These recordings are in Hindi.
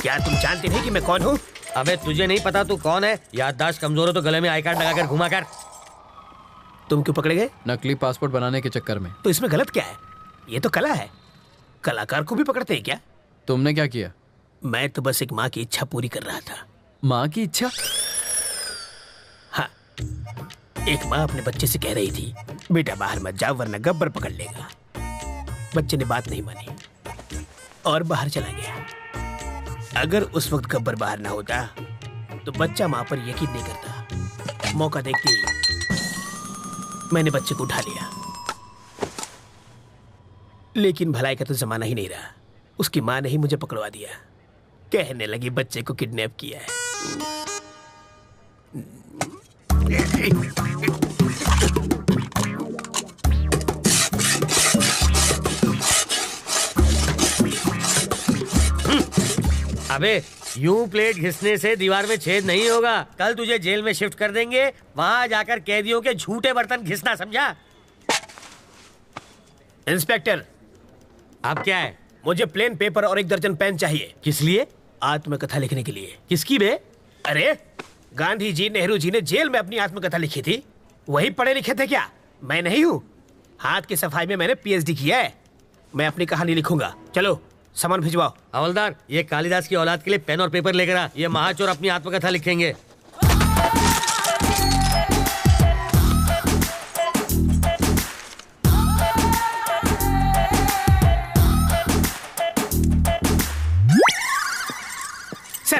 क्या तुम जानते नहीं कि मैं कौन हूँ? अबे तुझे नहीं पता तू कौन है? याददाश्त कमजोर हो तो गले में आई कार्ड लगाकर घुमा कर। तुम क्यों पकड़े गए? नकली पासपोर्ट बनाने के चक्कर में। तो इसमें गलत क्या है? ये तो कला है। कलाकार को भी पकड़ते हैं क्या? तुमने क्या किया? मैं तो बस एक माँ की इच्छा पूरी कर रहा था। माँ की इच्छा? हाँ, एक माँ अपने बच्चे से कह रही थी, बेटा बाहर मत जाओ वरना गब्बर पकड़ लेगा। बच्चे ने बात नहीं मानी और बाहर चला गया। अगर उस वक्त गब्बर बाहर ना होता तो बच्चा माँ पर यकीन नहीं करता। मौका देखते ही मैंने बच्चे को उठा लिया। लेकिन भलाई का तो जमाना ही नहीं रहा। उसकी माँ ने ही मुझे पकड़वा दिया। कहने लगी बच्चे को किडनैप किया है। अबे यूं प्लेट घिसने से दीवार में छेद नहीं होगा। कल तुझे जेल में शिफ्ट कर देंगे, वहां जाकर कैदियों के झूठे बर्तन घिसना, समझा? इंस्पेक्टर, अब क्या है? मुझे प्लेन पेपर और 1 दर्जन पेन चाहिए। किस लिए? आत्मकथा लिखने के लिए। किसकी बे? अरे गांधी जी, नेहरू जी ने जेल में अपनी आत्मकथा लिखी थी। वही पढ़े लिखे थे क्या? मैं नहीं हूँ। हाथ की सफाई में मैंने पीएचडी किया है। मैं अपनी कहानी लिखूंगा। चलो सामान भिजवाओ। हवलदार, ये कालिदास की औलाद के लिए पेन और पेपर लेकर आ। ये महाचोर अपनी आत्मकथा लिखेंगे।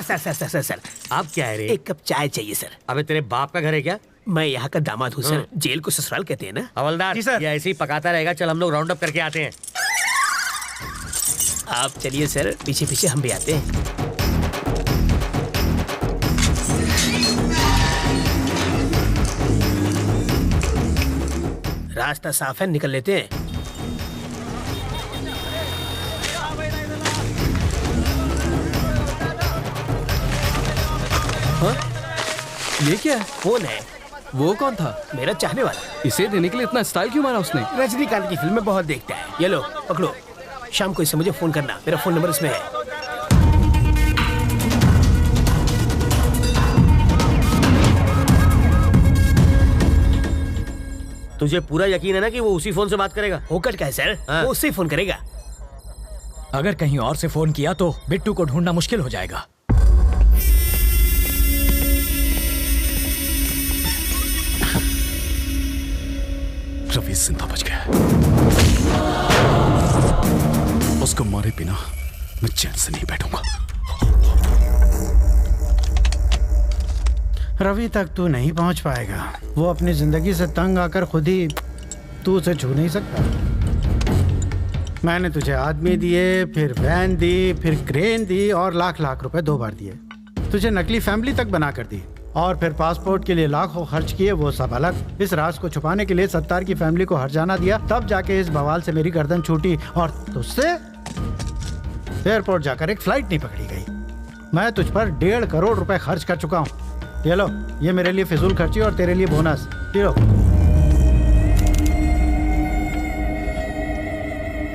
सर आप क्या है रे? 1 कप चाय चाहिए सर। अबे तेरे बाप का घर है क्या? मैं यहाँ का दामाद हूँ सर। जेल को ससुराल कहते हैं ना। हवलदार, जी सर। ये ऐसे ही पकाता रहेगा। चल हम लोग राउंड अप करके आते हैं। आप चलिए सर, पीछे पीछे हम भी आते हैं। रास्ता साफ है, निकल लेते हैं। हाँ? ये क्या है? कौन है? वो कौन था? मेरा चाहने वाला। इसे देने के लिए इतना स्टाइल क्यों मारा उसने? रजनीकांत की फिल्में बहुत देखता है। ये लो पकड़ो। शाम को इससे मुझे फोन करना। मेरा फोन नंबर इसमें है। तुझे पूरा यकीन है ना कि वो उसी फोन से बात करेगा? होकर क्या है सर? हाँ। वो उससे फोन करेगा। अगर कहीं और से फोन किया तो बिट्टू को ढूंढना मुश्किल हो जाएगा। रवि जिंदा बच गया। उसको मारे बिना मैं चैन से नहीं बैठूंगा। रवि तक तू नहीं पहुंच पाएगा। वो अपनी जिंदगी से तंग आकर खुद ही तू उसे छू नहीं सकता। मैंने तुझे आदमी दिए, फिर वैन दी, फिर क्रेन दी और लाख लाख रुपए 2 बार दिए। तुझे नकली फैमिली तक बना कर दी और फिर पासपोर्ट के लिए लाखों खर्च किए, वो सब अलग। इस राज को छुपाने के लिए सत्तार की फैमिली को हर्जाना दिया, तब जाके इस बवाल से मेरी गर्दन छूटी और तुझसे एयरपोर्ट जाकर एक फ्लाइट नहीं पकड़ी गई। मैं तुझ पर 1.5 करोड़ रुपए खर्च कर चुका हूँ। ये लो, ये मेरे लिए फिजूल खर्ची और तेरे लिए बोनस। ये लो।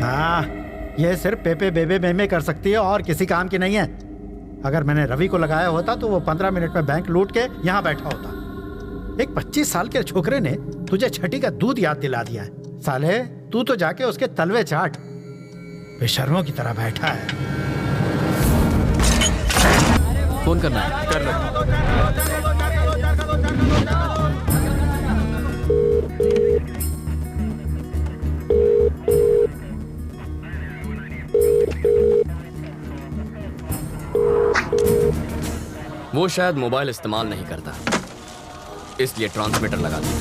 हाँ, ये सिर्फ पेपे बेबे मेमे कर सकती है और किसी काम की नहीं है। अगर मैंने रवि को लगाया होता तो वो 15 मिनट में बैंक लूट के यहाँ बैठा होता। एक 25 साल के छोकरे ने तुझे छठी का दूध याद दिला दिया है। साले, तू तो जाके उसके तलवे चाट। बेशर्मों की तरह बैठा है। फोन करना है। कर लो। वो शायद मोबाइल इस्तेमाल नहीं करता, इसलिए ट्रांसमीटर लगा दिया।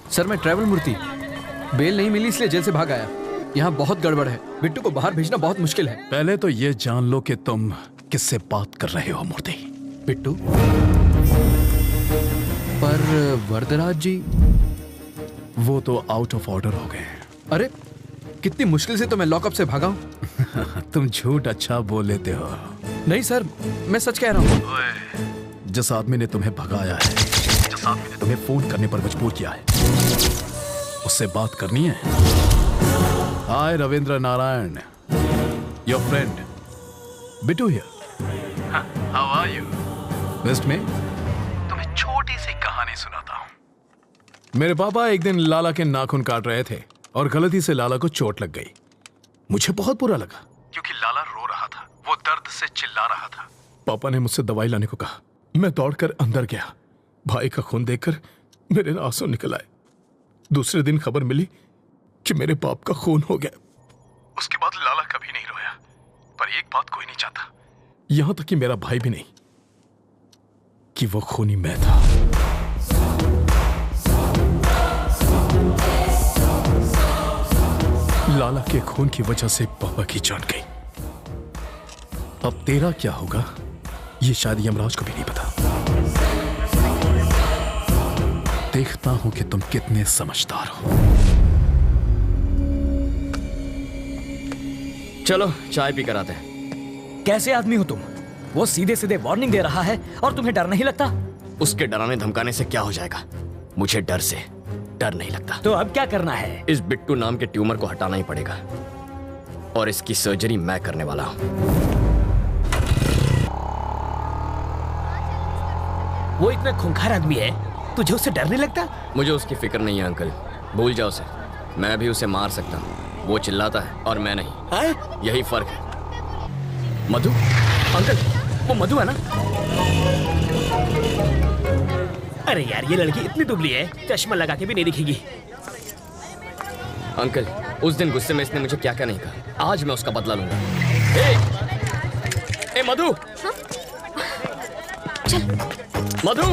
सर, मैं ट्रैवल मूर्ति। बेल नहीं मिली इसलिए जेल से भाग आया। यहाँ बहुत गड़बड़ है। बिट्टू को बाहर भेजना बहुत मुश्किल है। पहले तो ये जान लो कि तुम किससे बात कर रहे हो मूर्ति। बिट्टू? पर वरदराज जी? वो तो आउट ऑफ ऑर्डर हो गए। अरे कितनी मुश्किल से तो मैं लॉकअप से भागा हूँ। तुम झूठ अच्छा बोल लेते हो। नहीं सर, मैं सच कह रहा हूँ। जिस आदमी ने तुम्हें भगाया है, जिस आदमी ने तुम्हें फोन करने पर मजबूर किया है, उससे बात करनी है? Hi Ravindra Narayan, your friend Bittu here. How are you? Best में तुम्हें छोटी सी कहानी सुनाता हूं। मेरे पापा एक दिन लाला के नाखून काट रहे थे और गलती से लाला को चोट लग गई। मुझे बहुत बुरा लगा क्योंकि लाला रो रहा था, वो दर्द से चिल्ला रहा था। पापा ने मुझसे दवाई लाने को कहा। मैं दौड़कर अंदर गया। भाई का खून देखकर मेरे आंसू निकल आए। दूसरे दिन खबर मिली कि मेरे बाप का खून हो गया। उसके बाद लाला कभी नहीं रोया, पर एक बात कोई नहीं चाहता, यहां तक कि मेरा भाई भी नहीं, कि वो खूनी मैं था। लाला के खून की वजह से पापा की जान गई। अब तेरा क्या होगा ये शायद यमराज को भी नहीं पता। देखता हूं कि तुम कितने समझदार हो। चलो चाय पी कर आते हैं। कैसे आदमी हो तुम? वो सीधे सीधे वार्निंग दे रहा है और तुम्हें डर नहीं लगता? उसके डराने धमकाने से क्या हो जाएगा? मुझे डर से डर नहीं लगता। तो अब क्या करना है? इस बिट्टू नाम के ट्यूमर को हटाना ही पड़ेगा और इसकी सर्जरी मैं करने वाला हूं। वो इतना खूंखार आदमी है, तुझे उससे डर नहीं लगता? मुझे उसकी फिक्र नहीं है अंकल, भूल जाओ उसे। मैं भी उसे मार सकता हूँ, वो चिल्लाता है और मैं नहीं। यही फर्क है। मधु अंकल, वो मधु है ना? अरे यार, ये लड़की इतनी दुबली है, चश्मा लगा के भी नहीं दिखेगी। अंकल, उस दिन गुस्से में इसने मुझे क्या क्या नहीं कहा, आज मैं उसका बदला लूंगा। ए मधु, मधु,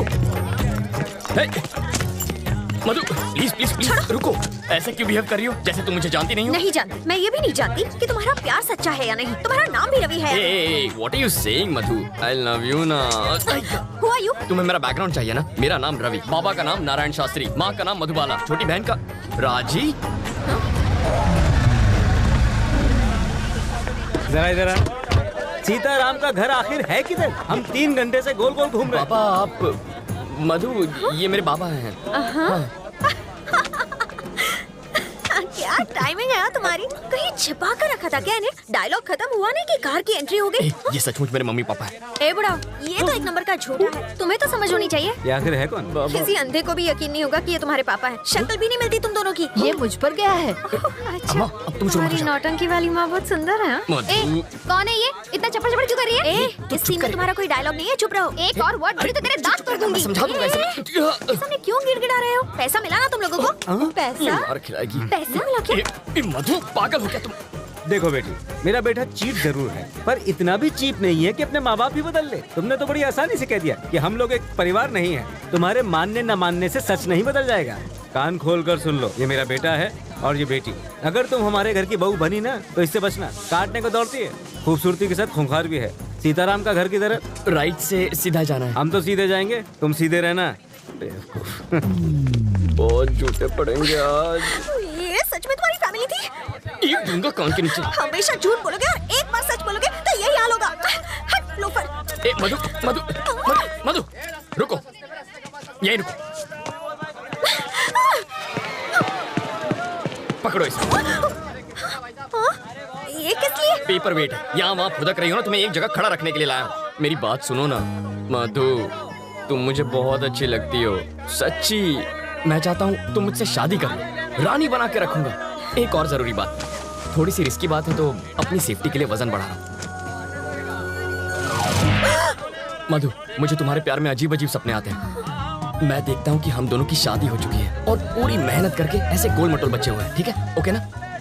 मधु प्लीज प्लीज प्लीज रुको। ऐसे क्यों बिहेव कर रही हो जैसे तुम मुझे जानती नहीं हो? नहीं जानती। मैं ये भी नहीं जानती कि तुम्हारा प्यार सच्चा है या नहीं। तुम्हारा नाम भी रवि है। What are you saying, Madhu? I love you ना। Who are you? तुम्हें मेरा बैकग्राउंड चाहिए ना? मेरा नाम रवि, बाबा का नाम नारायण शास्त्री, माँ का नाम मधुबाला, छोटी बहन का राजी। जरा इधर सीताराम का घर आखिर है किधर? हम 3 घंटे से गोल गोल घूम रहे हैं। पापा आप मधु, ये मेरे बाबा हैं। क्या टाइमिंग है तुम्हारी? कहीं छिपा कर रखा था क्या इन्हें? डायलॉग खत्म हुआ नहीं कि कार की एंट्री हो गई। ये सचमुच मेरे मम्मी पापा है। ए बुढ़ा, ये तो एक नंबर का झूठा है। तुम्हें तो समझ होनी चाहिए। ये आखिर है कौन? किसी अंधे को भी यकीन नहीं होगा कि ये तुम्हारे पापा हैं। शक्ल भी नहीं मिलती तुम दोनों की। ये मुझ पर गया है। अम्मा, अब तुम शुरू तुम्हारी करो। नौटंकी वाली माँ बहुत सुंदर है। मधु। कौन है ये? इतना चप्पड़ चप्पड़ क्यों कर रही है? इस सीन में तुम्हारा कोई डायलॉग नहीं है, चुप रहो। एक और वर्ड बोली तो तेरे दांत तोड़ दूंगी। समझा दूंगा इसे। ऐसा में क्यों गिड़गिड़ा रहे हो? पैसा मिला ना तुम लोगों को? पैसा? मार खिलाएगी। पैसा मिला क्या? मधु पागल हो क्या तुम? देखो बेटी, मेरा बेटा चीप जरूर है, पर इतना भी चीप नहीं है कि अपने माँ बाप भी बदल ले। तुमने तो बड़ी आसानी से कह दिया कि हम लोग एक परिवार नहीं है। तुम्हारे मानने न मानने से सच नहीं बदल जाएगा। कान खोल कर सुन लो, ये मेरा बेटा है और ये बेटी। अगर तुम हमारे घर की बहू बनी ना तो इससे बचना। काटने को दौड़ती है, खूबसूरती के साथ खूंखार भी है। सीताराम का घर किधर है? राइट से सीधा जाना है। हम तो सीधे जाएंगे, तुम सीधे रहना। बहुत झूठे पड़ेंगे आज। ये सच में तुम्हारी फैमिली थी? ये दूंगा कान के नीचे। हमेशा झूठ बोलोगे और एक बार सच बोलोगे तो यही हाल होगा। हट लोफर। ए मधु मधु मधु मधु रुको, यही रुको। पकड़ो इसे। ये किस लिए? पेपर वेट है, यहाँ वहाँ फुदक रही हो ना, तुम्हें एक जगह खड़ा रखने के लिए लाया हूँ। मेरी बात सुनो ना मधु, तुम मुझे बहुत अच्छी लगती हो, सच्ची। मैं चाहता हूँ तुम मुझसे शादी कर लो, रानी बना के रखूंगा। एक और जरूरी बात, थोड़ी सी रिस्की बात है तो अपनी सेफ्टी के लिए वजन बढ़ा रहा हूँ। मधु, मुझे तुम्हारे प्यार में अजीब अजीब सपने आते हैं। मैं देखता हूँ कि हम दोनों की शादी हो चुकी है और पूरी मेहनत करके ऐसे गोल मटोल बच्चे हुए हैं। ठीक है? ओके ना?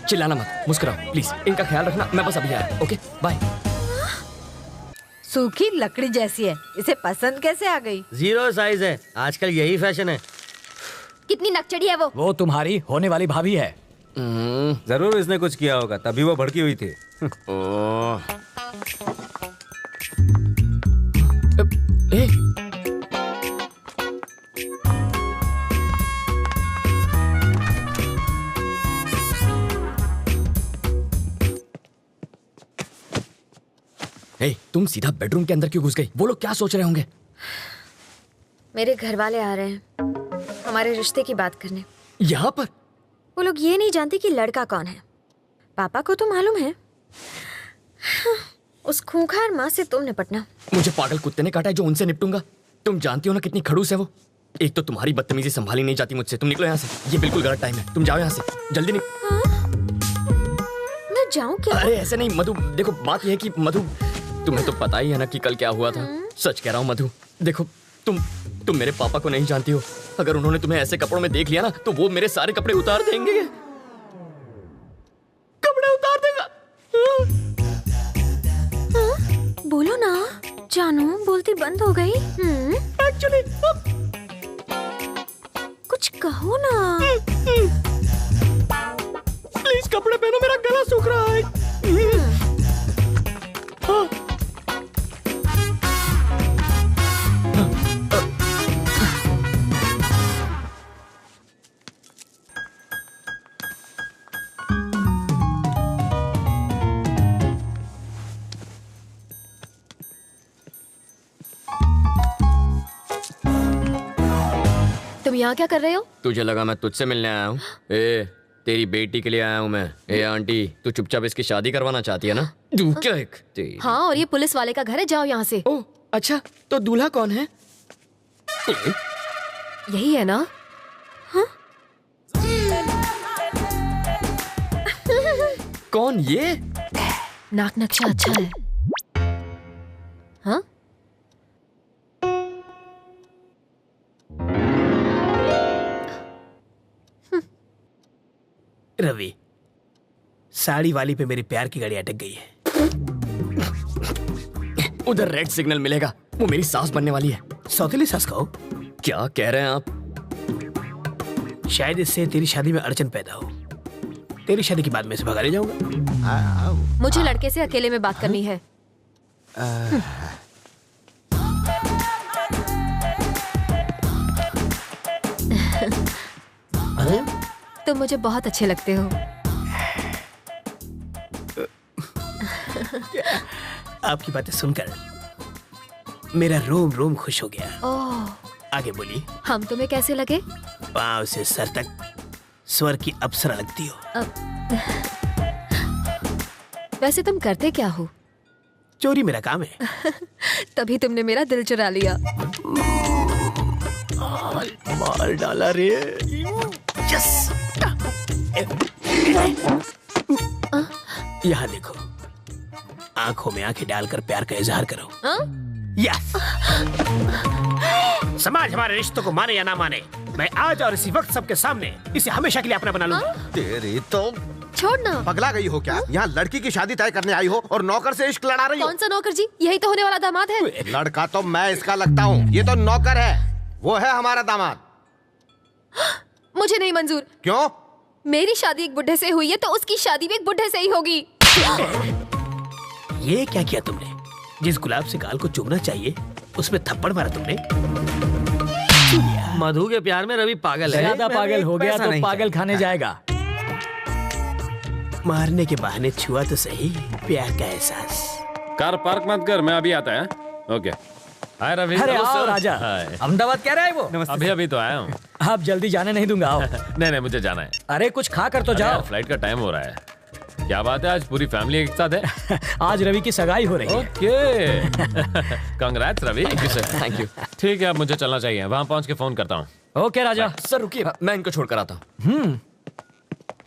चिल्लाना मत, मुस्कुराओ प्लीज। इनका ख्याल रखना, मैं बस अभी आया। Okay bye. सूखी लकड़ी जैसी है, इसे पसंद कैसे आ गई? 0 साइज है, आजकल यही फैशन है। कितनी नकचड़ी है वो? वो तुम्हारी होने वाली भाभी है। जरूर इसने कुछ किया होगा, तभी वो भड़की हुई थी। ए, तुम सीधा बेडरूम के अंदर क्यों घुस गई? वो लोग क्या सोच रहे होंगे? मेरे घर वाले आ रहे हैं हमारे रिश्ते की बात करने। यहाँ पर? वो लोग ये नहीं जानते कि लड़का कौन है। पापा को तो मालूम है। उस खूंखार माँ से तुम निपटना। मुझे पागल कुत्ते ने काटा है जो उनसे निपटूंगा। तुम जानती हो ना कितनी खड़ूस है वो। एक तो तुम्हारी बदतमीजी संभाली नहीं जाती मुझसे। तुम निकलो यहाँ से, ये बिल्कुल गलत टाइम है। तुम जाओ यहाँ से जल्दी मैं जाऊँ क्या? अरे ऐसे नहीं मधु, देखो बात यह है कि मधु, तुम्हें तो पता ही है ना कि कल क्या हुआ था। सच कह रहा हूँ मधु, देखो तुम मेरे पापा को नहीं जानती हो। अगर उन्होंने तुम्हें ऐसे कपड़ों में देख लिया ना तो वो मेरे सारे कपड़े उतार देंगे। कपड़े उतार देगा। बोलो ना जानू, बोलती बंद हो गई। एक्चुअली कुछ कहो ना। प्लीज कपड़े पहनो, मेरा गला सूख रहा है। तुम यहाँ क्या कर रहे हो? तुझे लगा मैं तुझसे मिलने आया हूँ? तेरी बेटी के लिए आया हूँ मैं। आंटी, तू चुपचाप इसकी शादी करवाना चाहती है ना? तू क्या एक हाँ, और ये पुलिस वाले का घर है, जाओ यहाँ से। ओह अच्छा, तो दूल्हा कौन है? यही है ना? हाँ? कौन ये? नाक नक्शा अच्छा है। हाँ? रवि, साड़ी वाली पे मेरी प्यार की गाड़ी अटक गई है। उधर रेड सिग्नल मिलेगा, वो मेरी सास बनने वाली है। सौतेली सास कहो? क्या कह रहे हैं आप? शायद इससे तेरी शादी में अड़चन पैदा हो। तेरी शादी के बाद मैं इसे भगा ले जाऊंगा। मुझे लड़के से अकेले में बात करनी है। तुम मुझे बहुत अच्छे लगते हो। आपकी बातें सुनकर मेरा रोम रोम खुश हो गया। ओह, आगे बोली। हम तुम्हें कैसे लगे? पाँव से सर तक स्वर की अप्सरा लगती हो। वैसे तुम करते क्या हो? चोरी मेरा काम है। तभी तुमने मेरा दिल चुरा लिया। मार डाला रे। यस। यहाँ देखो, आंखों में आंखें डालकर प्यार का इजहार करो। यस। समाज हमारे रिश्तों को माने या ना माने, मैं आज और इसी वक्त सबके सामने इसे हमेशा के लिए अपना बना लूंगा। तेरी तो छोड़ना। पगला गई हो क्या? यहाँ लड़की की शादी तय करने आई हो और नौकर से इश्क लड़ा रही हो? कौन सा नौकर जी? यही तो होने वाला दामाद है। लड़का तो मैं इसका लगता हूँ, ये तो नौकर है। वो है हमारा दामाद। मुझे नहीं मंजूर। क्यों? मेरी शादी एक बुढ़े से हुई है तो उसकी शादी भी एक बुढ़े से ही होगी। ये क्या किया तुमने? जिस गुलाब से गाल को चूमना चाहिए उसमें थप्पड़ मारा तुमने। मधु के प्यार में रवि पागल है। ज्यादा पागल हो गया तो पागल खाने जाएगा। मारने के बहाने छुआ तो सही प्यार का एहसास। कार पार्क मत कर, मैं अभी आता है। ओके। हाय रवि। अरे आओ राजा। अहमदाबाद कह रहा है वो? अभी तो आया हूँ। आप जल्दी जाने नहीं दूंगा, आओ। नहीं मुझे जाना है। अरे कुछ खा कर तो जाओ। फ्लाइट का टाइम हो रहा है। क्या बात है, आज पूरी फैमिली एक साथ है? आज रवि की सगाई हो रही है। Okay. Congrats Ravi. Thank you sir. Thank you. ठीक है, अब मुझे चलना चाहिए, वहाँ पहुँच के फोन करता हूँ। ओके राजा। सर रुकिए, मैं इनको छोड़ कर आता हूँ।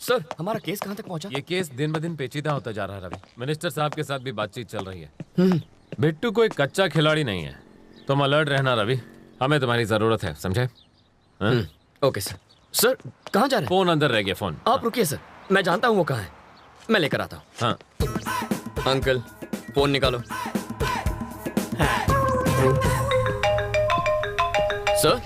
सर हमारा केस कहाँ तक पहुँचा? ये केस दिन ब दिन पेचीदा होता जा रहा है रवि। मिनिस्टर साहब के साथ भी बातचीत चल रही है। बिट्टू कोई कच्चा खिलाड़ी नहीं है। तुम अलर्ट रहना रवि, हमें तुम्हारी जरूरत है, समझे? Okay sir. सर कहाँ जा रहे हैं? फोन अंदर रह गया। फोन आप रुकिए सर, मैं जानता हूँ वो कहाँ है, मैं लेकर आता हूँ। हाँ अंकल फोन निकालो। सर